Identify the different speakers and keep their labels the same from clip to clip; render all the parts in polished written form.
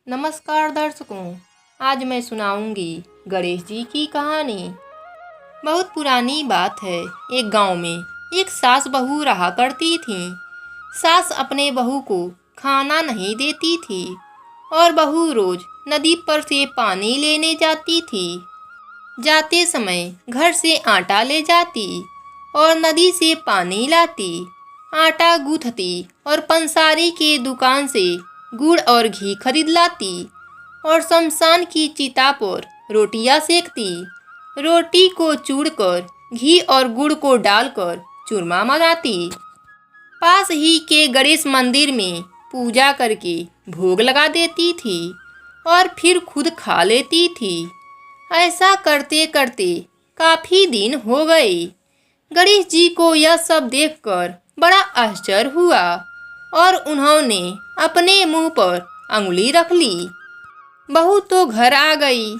Speaker 1: नमस्कार दर्शकों, आज मैं सुनाऊंगी गणेश जी की कहानी। बहुत पुरानी बात है। एक गांव में एक सास बहू रहा करती थी। सास अपने बहू को खाना नहीं देती थी और बहू रोज नदी पर से पानी लेने जाती थी। जाते समय घर से आटा ले जाती और नदी से पानी लाती, आटा गूंथती और पंसारी के दुकान से गुड़ और घी खरीद लाती और शमशान की चिता पर रोटियां सेकती। रोटी को चूड़कर घी और गुड़ को डालकर चूरमा बनाती। पास ही के गणेश मंदिर में पूजा करके भोग लगा देती थी और फिर खुद खा लेती थी। ऐसा करते करते काफी दिन हो गए। गणेश जी को यह सब देखकर बड़ा आश्चर्य हुआ और उन्होंने अपने मुंह पर अंगुली रख ली। बहू तो घर आ गई।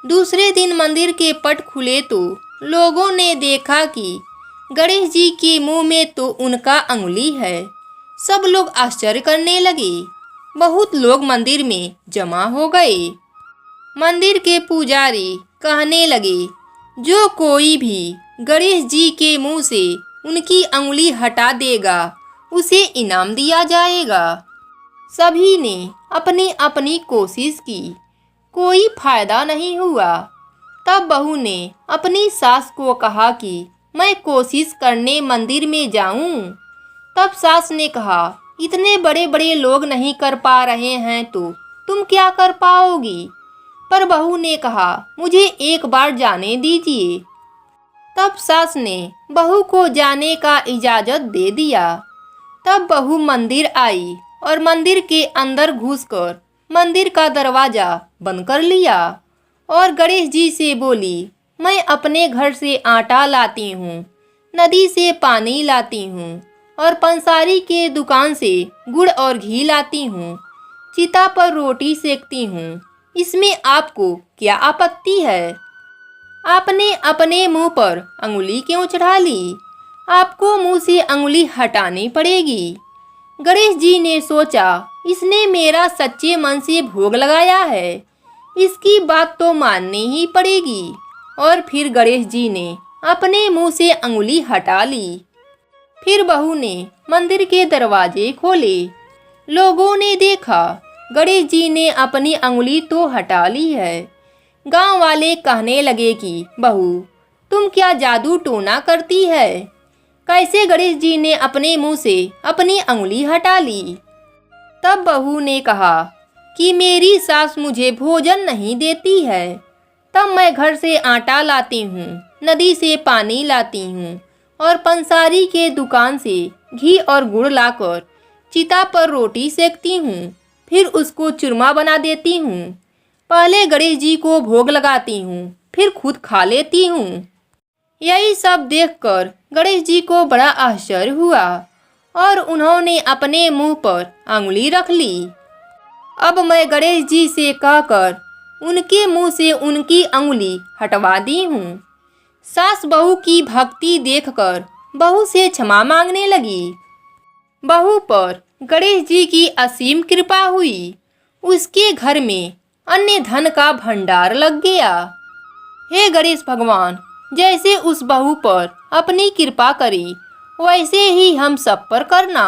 Speaker 1: दूसरे दिन मंदिर के पट खुले तो लोगों ने देखा कि गणेश जी के मुंह में तो उनका अंगुली है। सब लोग आश्चर्य करने लगे। बहुत लोग मंदिर में जमा हो गए। मंदिर के पुजारी कहने लगे, जो कोई भी गणेश जी के मुंह से उनकी अंगुली हटा देगा उसे इनाम दिया जाएगा। सभी ने अपनी अपनी कोशिश की, कोई फायदा नहीं हुआ। तब बहू ने अपनी सास को कहा कि मैं कोशिश करने मंदिर में जाऊं। तब सास ने कहा, इतने बड़े बड़े लोग नहीं कर पा रहे हैं तो तुम क्या कर पाओगी। पर बहू ने कहा, मुझे एक बार जाने दीजिए। तब सास ने बहू को जाने का इजाज़त दे दिया। तब बहू मंदिर आई और मंदिर के अंदर घुसकर मंदिर का दरवाज़ा बंद कर लिया और गणेश जी से बोली, मैं अपने घर से आटा लाती हूँ, नदी से पानी लाती हूँ और पंसारी के दुकान से गुड़ और घी लाती हूँ, चिता पर रोटी सेकती हूँ। इसमें आपको क्या आपत्ति है। आपने अपने मुंह पर अंगुली क्यों चढ़ा ली। आपको मुंह से अंगुली हटानी पड़ेगी। गणेश जी ने सोचा, इसने मेरा सच्चे मन से भोग लगाया है, इसकी बात तो माननी ही पड़ेगी। और फिर गणेश जी ने अपने मुंह से अंगुली हटा ली। फिर बहू ने मंदिर के दरवाजे खोले। लोगों ने देखा गणेश जी ने अपनी अंगुली तो हटा ली है। गांव वाले कहने लगे कि बहू, तुम क्या जादू टोना करती है। कैसे गणेश जी ने अपने मुंह से अपनी अंगुली हटा ली। तब बहू ने कहा कि मेरी सास मुझे भोजन नहीं देती है। तब मैं घर से आटा लाती हूँ, नदी से पानी लाती हूँ और पंसारी के दुकान से घी और गुड़ लाकर चिता पर रोटी सेकती हूँ, फिर उसको चूरमा बना देती हूँ। पहले गणेश जी को भोग लगाती हूँ, फिर खुद खा लेती हूँ। यही सब देखकर गणेश जी को बड़ा आश्चर्य हुआ और उन्होंने अपने मुंह पर अंगुली रख ली। अब मैं गणेश जी से कहकर उनके मुंह से उनकी अंगुली हटवा दी हूँ। सास बहू की भक्ति देखकर बहू से क्षमा मांगने लगी। बहू पर गणेश जी की असीम कृपा हुई। उसके घर में अन्य धन का भंडार लग गया। हे गणेश भगवान, जैसे उस बहू पर अपनी कृपा करी वैसे ही हम सब पर करना।